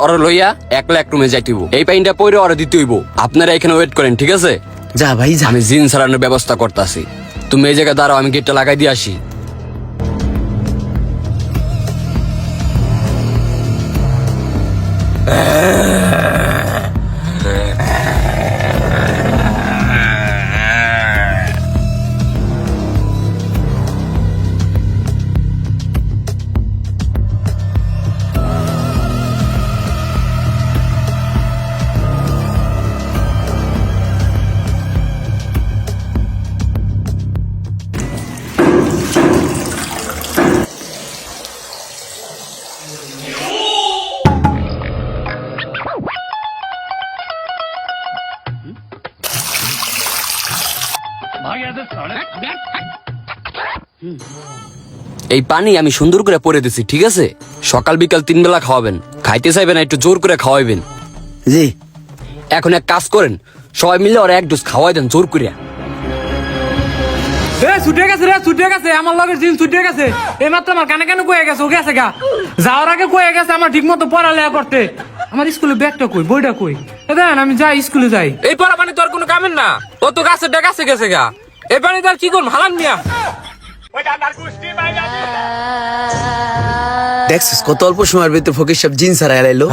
ওরা লইয়া একলা এক রুমে যাইতেইব, এই পাইনটা পরে ওরা দিতে হইব। আপনারা এখানে ওয়েট করেন, ঠিক আছে? যা ভাই যা। আমি জিন সারানোর ব্যবস্থা করতেছি, তুমি এই জায়গায় দাঁড়াও, আমি গেটটা লাগাই দিয়ে আসি। এই পানি আমি সুন্দর করে পরে দিছি, ঠিক আছে? সকাল বিকাল 3 বেলা খাওয়াবেন, খাইতে চাইবেন না একটু জোর করে খাওয়াইবেন। জি। এখন এক কাজ করেন, সবাই মিলে ওরা এক ডোজ খাওয়াই দেন জোর করে। ছুটে গেছে রে, ছুটে গেছে আমার লগের জিন, ছুটে গেছে। এই মাত্র আমার কানে কানে কয়ে গেছে, ও গেছে গা। যাওয়ার আগে কয়ে গেছে আমার ঠিক মতো পড়ালেখা করতে। আমার স্কুলে ব্যাগটা কই, বইটা কই? দেন আমি যাই, স্কুলে যাই। এই পড়া পানি তোর কোনো কামের না, ও তো গাছের কাছে গেছে গা। এই পানি তার কি করুন হালান মিয়া। দেখছিস কত অল্প সময়ের ভিতরে ফকির সাহেব জিন ছাড়া এলাইলো।